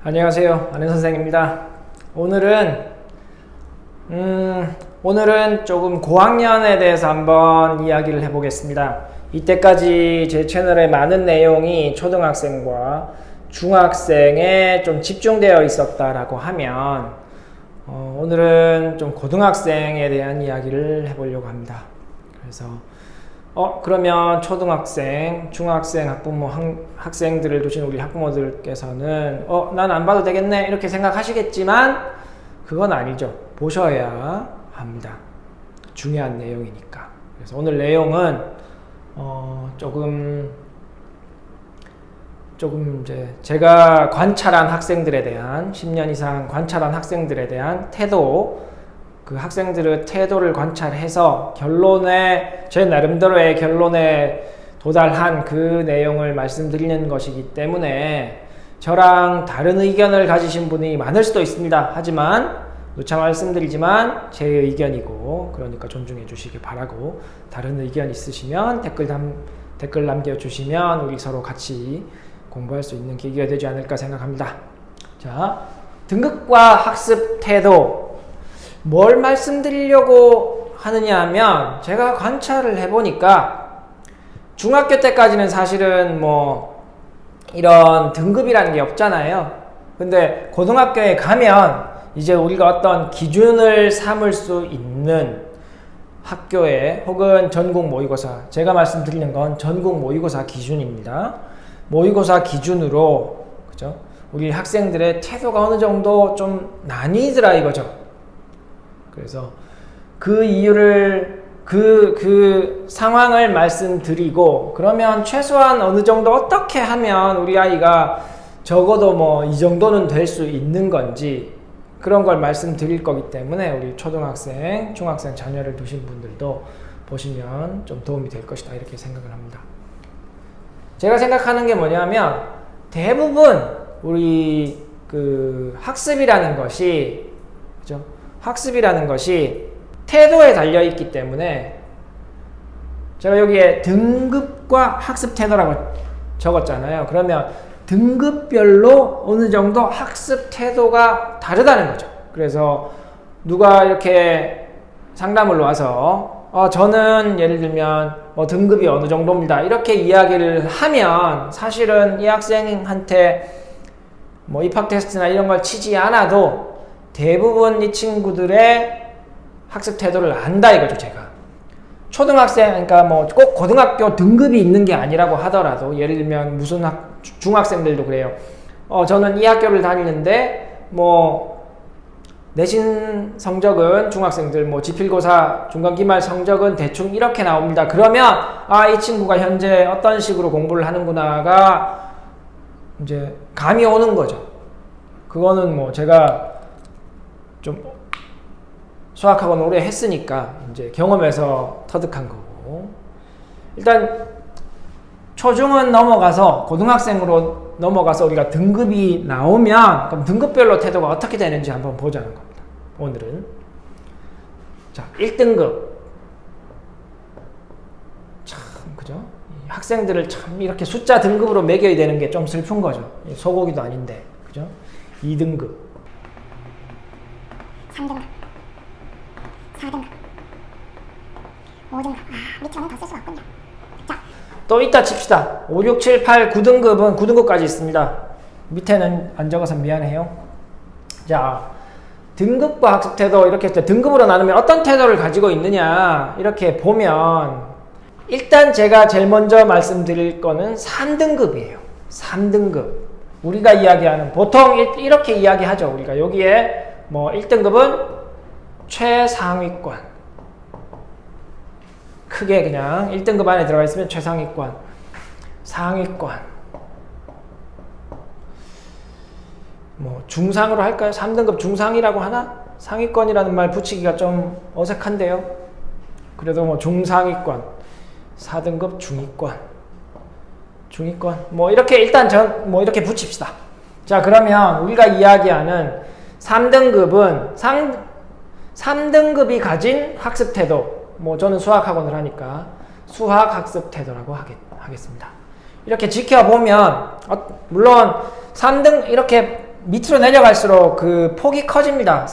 안녕하세요. 안현 선생입니다. 오늘은 조금 고학년에 대해서 한번 이야기를 해보겠습니다. 이때까지 제 채널에 많은 내용이 초등학생과 중학생에 좀 집중되어 있었다라고 하면 오늘은 좀 고등학생에 대한 이야기를 해보려고 합니다. 그래서 그러면 초등학생, 중학생 학부모 학생들을 두신 우리 학부모들께서는 난 안 봐도 되겠네 이렇게 생각하시겠지만 그건 아니죠. 보셔야 합니다. 중요한 내용이니까. 그래서 오늘 내용은 조금 이제 제가 관찰한 학생들에 대한 10년 이상 관찰한 학생들에 대한 태도, 그 학생들의 태도를 관찰해서 제 나름대로의 결론에 도달한 그 내용을 말씀드리는 것이기 때문에 저랑 다른 의견을 가지신 분이 많을 수도 있습니다. 하지만 누차 말씀드리지만 제 의견이고, 그러니까 존중해 주시기 바라고, 다른 의견 있으시면 댓글 남겨주시면 우리 서로 같이 공부할 수 있는 계기가 되지 않을까 생각합니다. 자, 등급과 학습 태도, 뭘 말씀드리려고 하느냐 하면, 제가 관찰을 해보니까 중학교 때까지는 사실은 이런 등급이라는 게 없잖아요. 근데 고등학교에 가면 이제 우리가 어떤 기준을 삼을 수 있는 학교에, 혹은 전국 모의고사, 제가 말씀드리는 건 전국 모의고사 기준입니다. 모의고사 기준으로, 그죠? 우리 학생들의 태도가 어느 정도 좀 나뉘더라 이거죠. 그래서 그 이유를, 그 상황을 말씀드리고, 그러면 최소한 어느 정도 어떻게 하면 우리 아이가 적어도 이 정도는 될 수 있는 건지, 그런 걸 말씀드릴 거기 때문에 우리 초등학생, 중학생 자녀를 두신 분들도 보시면 좀 도움이 될 것이다 이렇게 생각을 합니다. 제가 생각하는 게 뭐냐면, 대부분 우리 학습이라는 것이, 그죠? 학습이라는 것이 태도에 달려있기 때문에, 제가 여기에 등급과 학습 태도라고 적었잖아요. 그러면 등급별로 어느 정도 학습 태도가 다르다는 거죠. 그래서 누가 이렇게 상담을 와서 저는 예를 들면 등급이 어느 정도입니다 이렇게 이야기를 하면, 사실은 이 학생한테 입학 테스트나 이런 걸 치지 않아도 대부분 이 친구들의 학습 태도를 안다 이거죠. 제가 초등학생, 그러니까 꼭 고등학교 등급이 있는 게 아니라고 하더라도, 예를 들면 무슨 중학생들도 그래요. 저는 이 학교를 다니는데 내신 성적은 중학생들 지필고사 중간기말 성적은 대충 이렇게 나옵니다. 그러면 이 친구가 현재 어떤 식으로 공부를 하는구나가 이제 감이 오는 거죠. 그거는 제가 좀 수학학원 오래 했으니까 이제 경험에서 터득한 거고, 일단 초중은 넘어가서 고등학생으로 넘어가서 우리가 등급이 나오면, 그럼 등급별로 태도가 어떻게 되는지 한번 보자는 겁니다. 오늘은 자, 1등급. 참, 그죠? 학생들을 참 이렇게 숫자 등급으로 매겨야 되는 게 좀 슬픈 거죠. 소고기도 아닌데, 그죠? 2등급, 3등급, 4등급, 5등급. 밑으로는 더 쓸 수가 없군요. 자, 또 이따 칩시다. 5, 6, 7, 8, 9등급은 9등급까지 있습니다. 밑에는 안 적어서 미안해요. 자, 등급과 학습 태도, 이렇게 등급으로 나누면 어떤 태도를 가지고 있느냐 이렇게 보면, 일단 제가 제일 먼저 말씀드릴 거는 3등급이에요. 3등급. 우리가 이야기하는, 보통 이렇게 이야기하죠. 우리가 여기에 1등급은 최상위권. 크게 그냥 1등급 안에 들어가 있으면 최상위권, 상위권, 중상으로 할까요? 3등급 중상이라고 하나? 상위권이라는 말 붙이기가 좀 어색한데요. 그래도 중상위권, 4등급 중위권, 이렇게 일단 이렇게 붙입시다. 자, 그러면 우리가 이야기하는 3등급은 3등급이 가진 학습 태도, 저는 수학학원을 하니까 수학학습 태도라고 하겠습니다. 이렇게 지켜보면 물론 3등 이렇게 밑으로 내려갈수록 그 폭이 커집니다.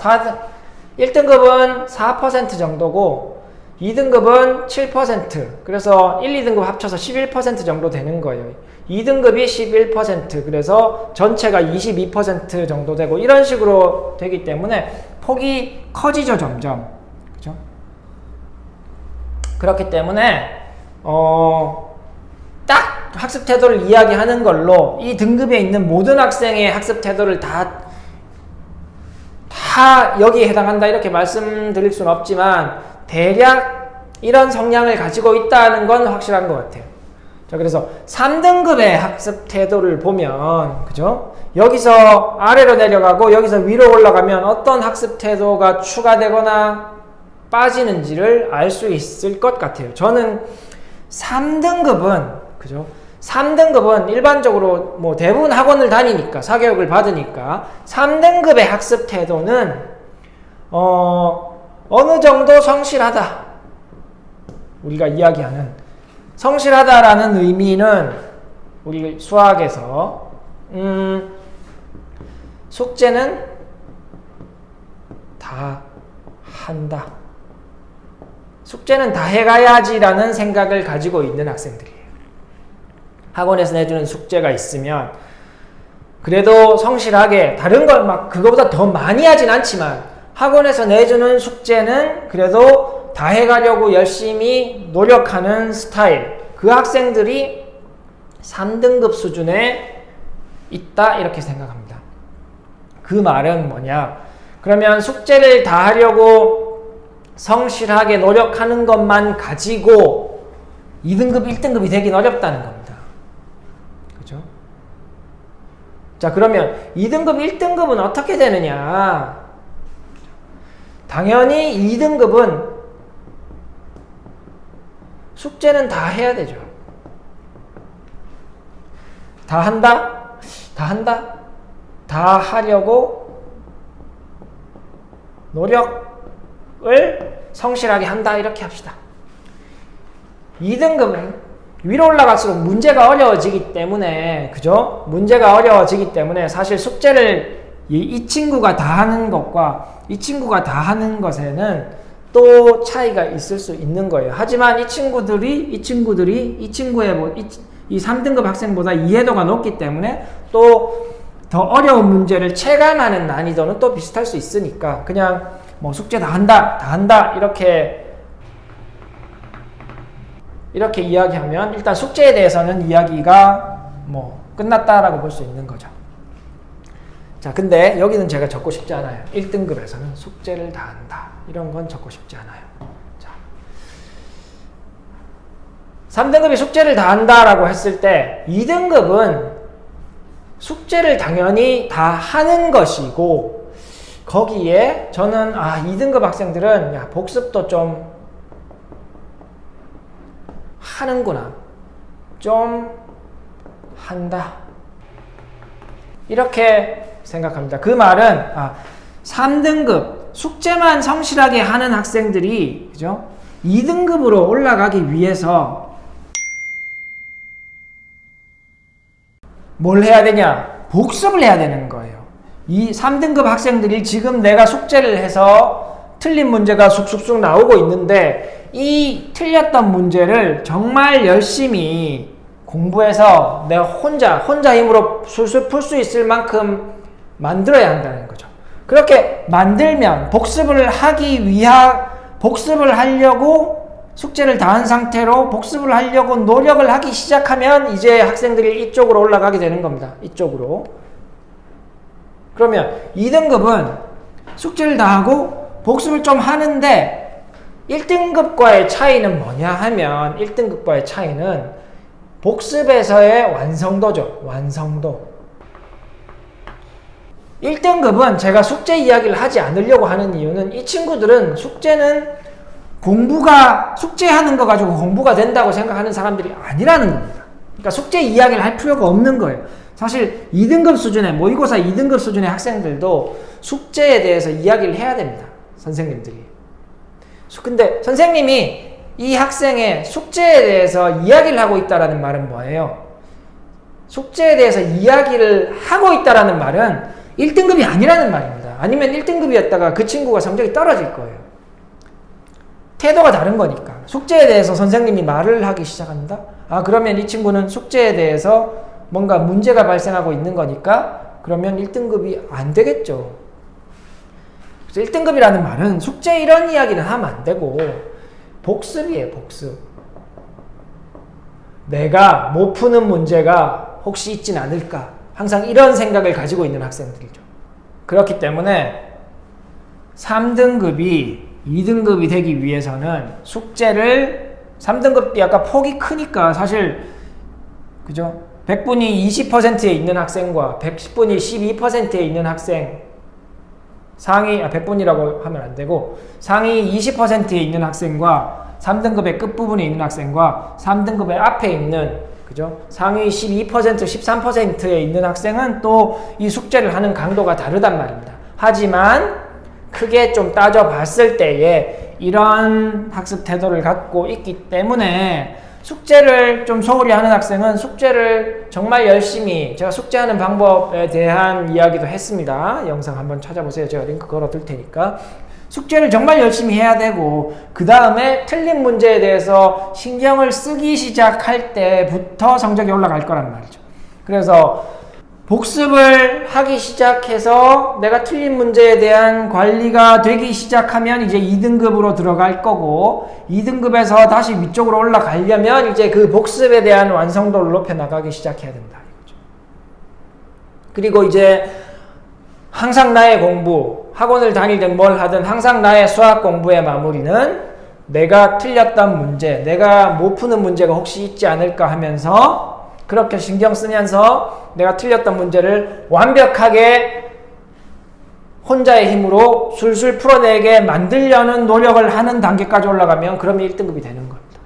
1등급은 4% 정도고 2등급은 7%. 그래서 1, 2등급 합쳐서 11% 정도 되는 거예요. 2등급이 11%. 그래서 전체가 22% 정도 되고 이런 식으로 되기 때문에 폭이 커지죠, 점점. 그죠? 그렇기 때문에 딱 학습 태도를 이야기하는 걸로 이 등급에 있는 모든 학생의 학습 태도를 다 여기에 해당한다 이렇게 말씀드릴 수는 없지만 대략 이런 성향을 가지고 있다는 건 확실한 것 같아요. 자, 그래서 3등급의 학습 태도를 보면, 그죠? 여기서 아래로 내려가고 여기서 위로 올라가면 어떤 학습 태도가 추가되거나 빠지는지를 알 수 있을 것 같아요. 저는 3등급은, 그죠? 3등급은 일반적으로 뭐 대부분 학원을 다니니까, 사교육을 받으니까 3등급의 학습 태도는 어느 정도 성실하다. 우리가 이야기하는 성실하다라는 의미는 우리 수학에서 숙제는 다 한다. 숙제는 다 해가야지라는 생각을 가지고 있는 학생들이에요. 학원에서 내주는 숙제가 있으면 그래도 성실하게 다른 걸 막 그거보다 더 많이 하진 않지만 학원에서 내주는 숙제는 그래도 다 해가려고 열심히 노력하는 스타일. 그 학생들이 3등급 수준에 있다 이렇게 생각합니다. 그 말은 뭐냐? 그러면 숙제를 다 하려고 성실하게 노력하는 것만 가지고 2등급, 1등급이 되긴 어렵다는 겁니다. 그죠? 자, 그러면 2등급, 1등급은 어떻게 되느냐? 당연히 2등급은 숙제는 다 해야 되죠. 다 한다? 다 한다? 다 하려고 노력을 성실하게 한다 이렇게 합시다. 2등급은 위로 올라갈수록 문제가 어려워지기 때문에, 그죠? 문제가 어려워지기 때문에 사실 숙제를 이 친구가 다 하는 것과 이 친구가 다 하는 것에는 또 차이가 있을 수 있는 거예요. 하지만 이 친구들이 이 친구의 이 3등급 학생보다 이해도가 높기 때문에 또 더 어려운 문제를 체감하는 난이도는 또 비슷할 수 있으니까 그냥 뭐 숙제 다 한다 이렇게 이야기하면 일단 숙제에 대해서는 이야기가 뭐 끝났다라고 볼 수 있는 거죠. 자, 근데 여기는 제가 적고 싶지 않아요. 1등급에서는 숙제를 다 한다. 이런 건 적고 싶지 않아요. 자, 3등급이 숙제를 다 한다라고 했을 때 2등급은 숙제를 당연히 다 하는 것이고 거기에 저는 2등급 학생들은 야, 복습도 좀 하는구나. 좀 한다. 이렇게 생각합니다. 그 말은 3등급 숙제만 성실하게 하는 학생들이, 그죠? 2등급으로 올라가기 위해서 뭘 해야 되냐? 복습을 해야 되는 거예요. 이 3등급 학생들이 지금 내가 숙제를 해서 틀린 문제가 쑥쑥쑥 나오고 있는데 이 틀렸던 문제를 정말 열심히 공부해서 내가 혼자 힘으로 술술 풀 수 있을 만큼 만들어야 한다는 거죠. 그렇게 만들면 복습을 하려고 숙제를 다 한 상태로 복습을 하려고 노력을 하기 시작하면 이제 학생들이 이쪽으로 올라가게 되는 겁니다. 이쪽으로. 그러면 2등급은 숙제를 다 하고 복습을 좀 하는데 1등급과의 차이는 뭐냐 하면 1등급과의 차이는 복습에서의 완성도죠. 완성도. 1등급은 제가 숙제 이야기를 하지 않으려고 하는 이유는 이 친구들은 숙제하는 거 가지고 공부가 된다고 생각하는 사람들이 아니라는 겁니다. 그러니까 숙제 이야기를 할 필요가 없는 거예요. 사실 2등급 수준의 모의고사 2등급 수준의 학생들도 숙제에 대해서 이야기를 해야 됩니다. 선생님들이. 근데 선생님이 이 학생의 숙제에 대해서 이야기를 하고 있다라는 말은 뭐예요? 숙제에 대해서 이야기를 하고 있다라는 말은 1등급이 아니라는 말입니다. 아니면 1등급이었다가 그 친구가 성적이 떨어질 거예요. 태도가 다른 거니까. 숙제에 대해서 선생님이 말을 하기 시작한다? 아, 그러면 이 친구는 숙제에 대해서 뭔가 문제가 발생하고 있는 거니까 그러면 1등급이 안 되겠죠. 그래서 1등급이라는 말은 숙제 이런 이야기는 하면 안 되고 복습이에요, 복습. 내가 못 푸는 문제가 혹시 있진 않을까? 항상 이런 생각을 가지고 있는 학생들이죠. 그렇기 때문에 3등급이 2등급이 되기 위해서는 숙제를 3등급이 아까 폭이 크니까 사실 그죠? 100분이 20%에 있는 학생과 110분이 12%에 있는 학생 상위 100분이라고 하면 안 되고 상위 20%에 있는 학생과 3등급의 끝부분에 있는 학생과 3등급의 앞에 있는 그죠? 상위 12%, 13%에 있는 학생은 또 이 숙제를 하는 강도가 다르단 말입니다. 하지만 크게 좀 따져봤을 때에 이런 학습 태도를 갖고 있기 때문에 숙제를 좀 소홀히 하는 학생은 숙제를 정말 열심히 제가 숙제하는 방법에 대한 이야기도 했습니다. 영상 한번 찾아보세요. 제가 링크 걸어둘 테니까. 숙제를 정말 열심히 해야 되고 그 다음에 틀린 문제에 대해서 신경을 쓰기 시작할 때부터 성적이 올라갈 거란 말이죠. 그래서 복습을 하기 시작해서 내가 틀린 문제에 대한 관리가 되기 시작하면 이제 2등급으로 들어갈 거고 2등급에서 다시 위쪽으로 올라가려면 이제 그 복습에 대한 완성도를 높여 나가기 시작해야 된다. 그리고 이제 항상 나의 공부, 학원을 다니든 뭘 하든 항상 나의 수학 공부의 마무리는 내가 틀렸던 문제, 내가 못 푸는 문제가 혹시 있지 않을까 하면서 그렇게 신경 쓰면서 내가 틀렸던 문제를 완벽하게 혼자의 힘으로 술술 풀어내게 만들려는 노력을 하는 단계까지 올라가면 그러면 1등급이 되는 겁니다.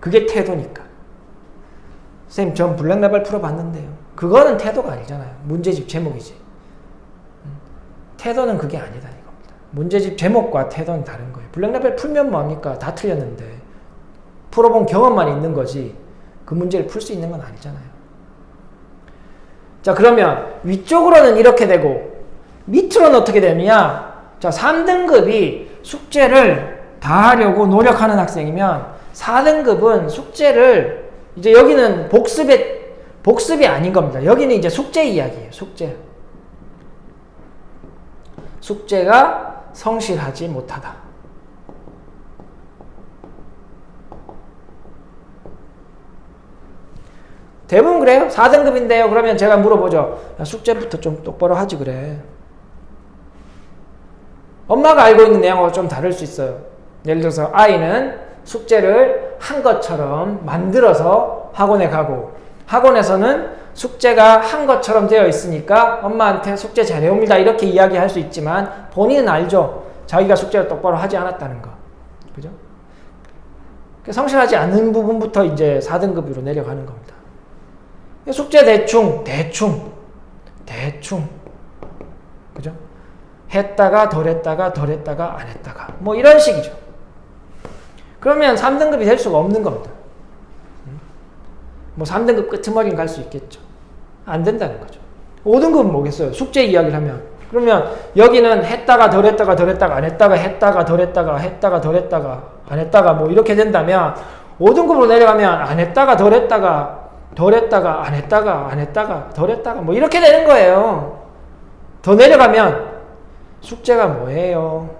그게 태도니까. 선생님, 전 블랙레벨 풀어봤는데요. 그거는 태도가 아니잖아요. 문제집 제목이지. 태도는 그게 아니다 이겁니다. 문제집 제목과 태도는 다른 거예요. 블랙레벨 풀면 뭐합니까? 다 틀렸는데 풀어본 경험만 있는 거지 그 문제를 풀 수 있는 건 아니잖아요. 자, 그러면 위쪽으로는 이렇게 되고 밑으로는 어떻게 되느냐? 자, 3등급이 숙제를 다 하려고 노력하는 학생이면 4등급은 숙제를 이제 여기는 복습이 아닌 겁니다. 여기는 이제 숙제 이야기예요. 숙제가 성실하지 못하다. 대부분 그래요. 4등급인데요. 그러면 제가 물어보죠. 야, 숙제부터 좀 똑바로 하지 그래. 엄마가 알고 있는 내용하고 좀 다를 수 있어요. 예를 들어서 아이는 숙제를 한 것처럼 만들어서 학원에 가고 학원에서는 숙제가 한 것처럼 되어 있으니까 엄마한테 숙제 잘해옵니다 이렇게 이야기할 수 있지만 본인은 알죠. 자기가 숙제를 똑바로 하지 않았다는 거. 그죠? 성실하지 않은 부분부터 이제 4등급으로 내려가는 겁니다. 숙제 대충. 그죠? 했다가 덜 했다가 안 했다가 뭐 이런 식이죠. 그러면 3등급이 될 수가 없는 겁니다. 뭐 3등급 끄트머리는 갈 수 있겠죠. 안 된다는 거죠. 5등급은 뭐겠어요? 숙제 이야기를 하면. 그러면 여기는 했다가 덜 했다가 안 했다가 했다가 덜 했다가 안 했다가 뭐 이렇게 된다면 5등급으로 내려가면 안 했다가 덜 했다가 안 했다가 덜 했다가 뭐 이렇게 되는 거예요. 더 내려가면 숙제가 뭐예요?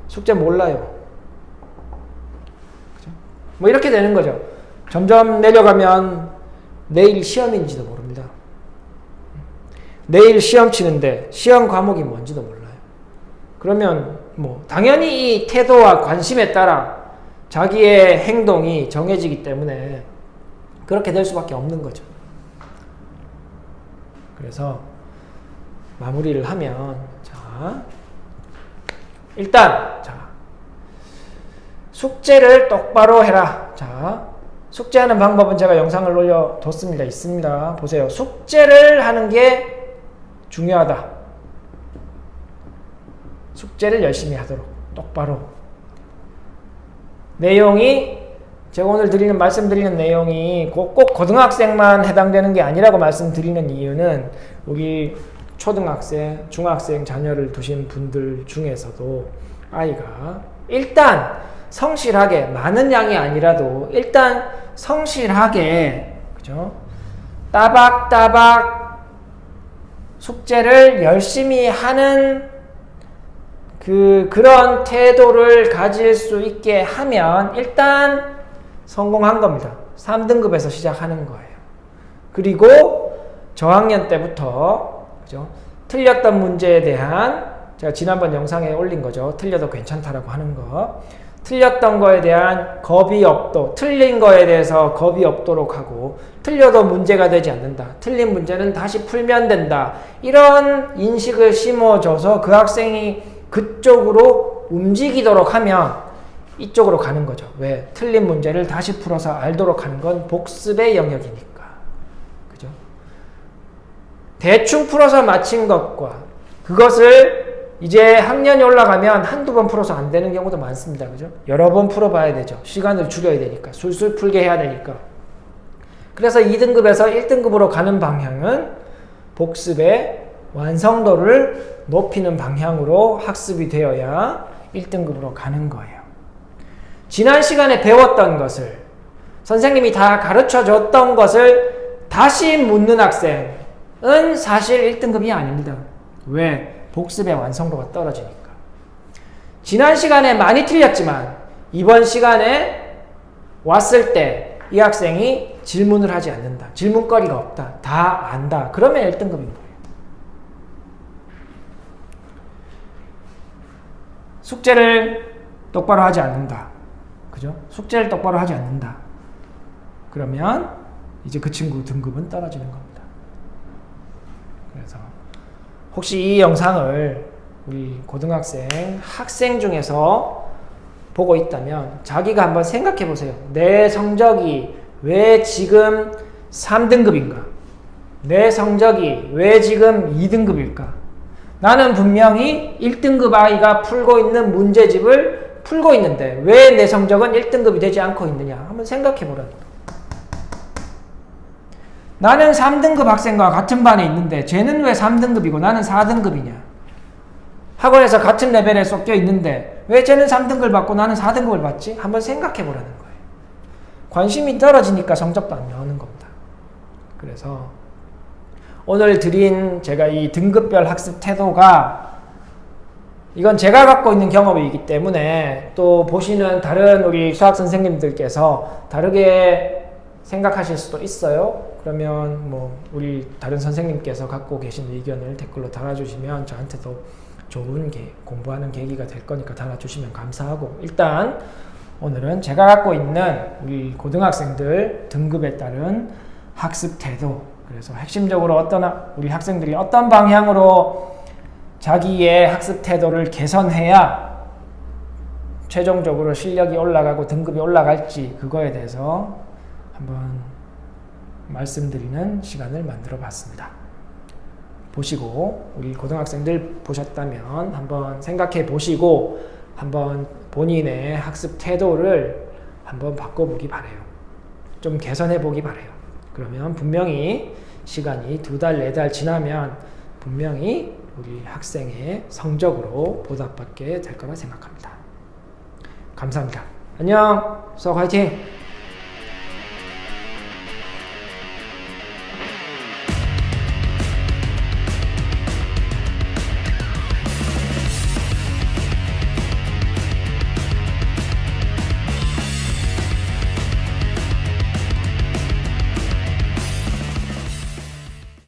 숙제 몰라요. 그죠? 뭐 이렇게 되는 거죠. 점점 내려가면 내일 시험인지도 모릅니다. 내일 시험 치는데 시험 과목이 뭔지도 몰라요. 그러면 뭐 당연히 이 태도와 관심에 따라 자기의 행동이 정해지기 때문에 그렇게 될 수밖에 없는 거죠. 그래서 마무리를 하면 일단 숙제를 똑바로 해라. 숙제하는 방법은 제가 영상을 올려뒀습니다. 있습니다. 보세요. 숙제를 하는 게 중요하다. 숙제를 열심히 하도록 똑바로. 내용이 제가 오늘 말씀드리는 내용이 꼭 고등학생만 해당되는 게 아니라고 말씀드리는 이유는 우리 초등학생, 중학생 자녀를 두신 분들 중에서도 아이가 일단 성실하게, 많은 양이 아니라도 일단 성실하게, 그죠? 따박따박 숙제를 열심히 하는 그런 태도를 가질 수 있게 하면 일단 성공한 겁니다. 3등급에서 시작하는 거예요. 그리고 저학년 때부터, 그죠? 틀렸던 문제에 대한, 제가 지난번 영상에 올린 거죠. 틀려도 괜찮다라고 하는 거. 틀렸던 거에 대한 겁이 없도, 틀린 거에 대해서 겁이 없도록 하고, 틀려도 문제가 되지 않는다. 틀린 문제는 다시 풀면 된다. 이런 인식을 심어줘서 그 학생이 그쪽으로 움직이도록 하면 이쪽으로 가는 거죠. 왜? 틀린 문제를 다시 풀어서 알도록 하는 건 복습의 영역이니까. 그죠? 대충 풀어서 맞힌 것과 그것을 이제 학년이 올라가면 한두 번 풀어서 안 되는 경우도 많습니다. 그죠? 여러 번 풀어봐야 되죠. 시간을 줄여야 되니까. 술술 풀게 해야 되니까. 그래서 2등급에서 1등급으로 가는 방향은 복습의 완성도를 높이는 방향으로 학습이 되어야 1등급으로 가는 거예요. 지난 시간에 배웠던 것을, 선생님이 다 가르쳐 줬던 것을 다시 묻는 학생은 사실 1등급이 아닙니다. 왜? 복습의 완성도가 떨어지니까. 지난 시간에 많이 틀렸지만 이번 시간에 왔을 때 이 학생이 질문을 하지 않는다. 질문거리가 없다. 다 안다. 그러면 1등급인 거예요. 숙제를 똑바로 하지 않는다. 그죠? 숙제를 똑바로 하지 않는다. 그러면 이제 그 친구 등급은 떨어지는 겁니다. 그래서 혹시 이 영상을 우리 고등학생, 학생 중에서 보고 있다면 자기가 한번 생각해 보세요. 내 성적이 왜 지금 3등급인가? 내 성적이 왜 지금 2등급일까? 나는 분명히 1등급 아이가 풀고 있는 문제집을 풀고 있는데 왜 내 성적은 1등급이 되지 않고 있느냐? 한번 생각해 보라는 거예요. 나는 3등급 학생과 같은 반에 있는데 쟤는 왜 3등급이고 나는 4등급이냐? 학원에서 같은 레벨에 섞여 있는데 왜 쟤는 3등급을 받고 나는 4등급을 받지? 한번 생각해 보라는 거예요. 관심이 떨어지니까 성적도 안 나오는 겁니다. 그래서 오늘 드린 제가 이 등급별 학습 태도가 이건 제가 갖고 있는 경험이기 때문에 또 보시는 다른 우리 수학 선생님들께서 다르게 생각하실 수도 있어요. 그러면 뭐 우리 다른 선생님께서 갖고 계신 의견을 댓글로 달아주시면 저한테도 좋은 공부하는 계기가 될 거니까 달아주시면 감사하고, 일단 오늘은 제가 갖고 있는 우리 고등학생들 등급에 따른 학습 태도, 그래서 핵심적으로 우리 학생들이 어떤 방향으로 자기의 학습 태도를 개선해야 최종적으로 실력이 올라가고 등급이 올라갈지 그거에 대해서 한번 말씀드리는 시간을 만들어 봤습니다. 보시고 우리 고등학생들 보셨다면 한번 생각해 보시고 한번 본인의 학습 태도를 한번 바꿔보기 바래요. 좀 개선해 보기 바래요. 그러면 분명히 시간이 2달, 4달 지나면 분명히 우리 학생의 성적으로 보답받게 될 거라 생각합니다. 감사합니다. 안녕. 수학 화이팅!